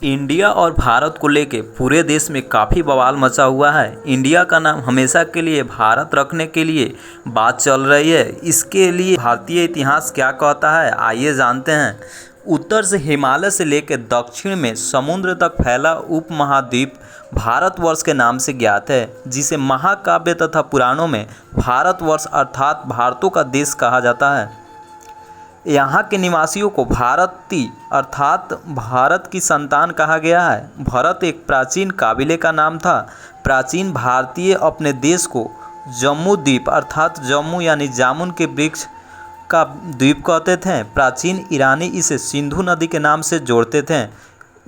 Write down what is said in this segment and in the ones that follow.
India और भारत को लेके पूरे देश में काफ़ी बवाल मचा हुआ है। इंडिया का नाम हमेशा के लिए भारत रखने के लिए बात चल रही है। इसके लिए भारतीय इतिहास क्या कहता है, आइए जानते हैं। उत्तर से हिमालय से लेकर दक्षिण में समुद्र तक फैला उपमहाद्वीप भारतवर्ष के नाम से ज्ञात है, जिसे महाकाव्य तथा पुराणों में भारतवर्ष अर्थात भारतों का देश कहा जाता है। यहाँ के निवासियों को भारती अर्थात भारत की संतान कहा गया है। भरत एक प्राचीन काबिले का नाम था। प्राचीन भारतीय अपने देश को जम्मू द्वीप अर्थात जम्मू यानी जामुन के वृक्ष का द्वीप कहते थे। प्राचीन ईरानी इसे सिंधु नदी के नाम से जोड़ते थे,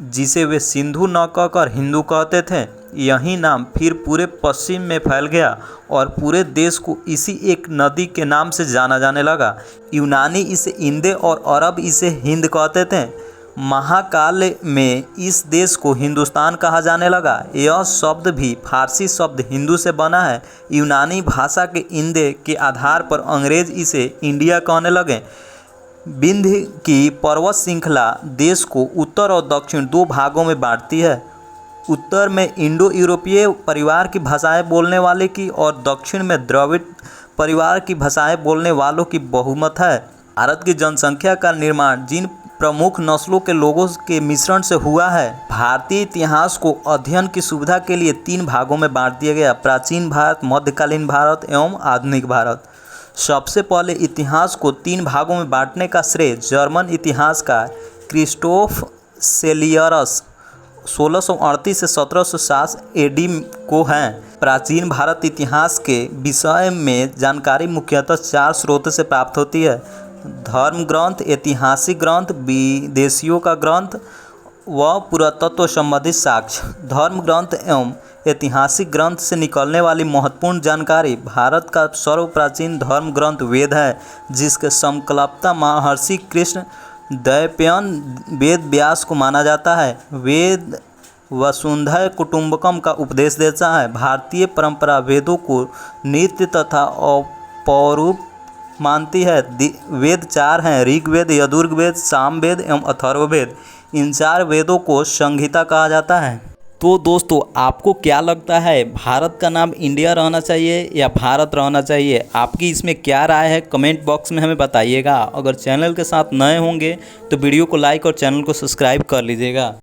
जिसे वे सिंधु न कहकर हिंदू कहते थे। यही नाम फिर पूरे पश्चिम में फैल गया और पूरे देश को इसी एक नदी के नाम से जाना जाने लगा। यूनानी इसे इंदे और अरब इसे हिंद कहते थे। महाकाल में इस देश को हिंदुस्तान कहा जाने लगा। यह शब्द भी फारसी शब्द हिंदू से बना है। यूनानी भाषा के इंदे के आधार पर अंग्रेज इसे इंडिया कहने लगे। विंध्य की पर्वत श्रृंखला देश को उत्तर और दक्षिण दो भागों में बांटती है। उत्तर में इंडो यूरोपीय परिवार की भाषाएं बोलने वाले की और दक्षिण में द्रविड़ परिवार की भाषाएं बोलने वालों की बहुमत है। भारत की जनसंख्या का निर्माण जिन प्रमुख नस्लों के लोगों के मिश्रण से हुआ है। भारतीय इतिहास को अध्ययन की सुविधा के लिए तीन भागों में बांट दिया गया: प्राचीन भारत, मध्यकालीन भारत एवं आधुनिक भारत। सबसे पहले इतिहास को तीन भागों में बांटने का श्रेय जर्मन इतिहासकार क्रिस्टोफ सेलियरस 1638 से 1707 एडी को है। प्राचीन भारत इतिहास के विषय में जानकारी मुख्यतः चार स्रोतों से प्राप्त होती है: धर्म ग्रंथ, ऐतिहासिक ग्रंथ, विदेशियों का ग्रंथ व पुरातत्व संबंधित साक्ष्य। धर्म ग्रंथ एवं ऐतिहासिक ग्रंथ से निकलने वाली महत्वपूर्ण जानकारी: भारत का सर्वप्राचीन धर्म ग्रंथ वेद है, जिसके संकल्पता महर्षि कृष्ण द्वैपायन वेद व्यास को माना जाता है। वेद वसुंधरा कुटुंबकम का उपदेश देता है। भारतीय परंपरा वेदों को नित्य तथा अपौरुष मानती है। वेद चार हैं: ऋग्वेद, यजुर्वेद, सामवेद एवं अथर्ववेद। इन चार वेदों को संहिता कहा जाता है। तो दोस्तों, आपको क्या लगता है, भारत का नाम इंडिया रहना चाहिए या भारत रहना चाहिए? आपकी इसमें क्या राय है, कमेंट बॉक्स में हमें बताइएगा। अगर चैनल के साथ नए होंगे तो वीडियो को लाइक और चैनल को सब्सक्राइब कर लीजिएगा।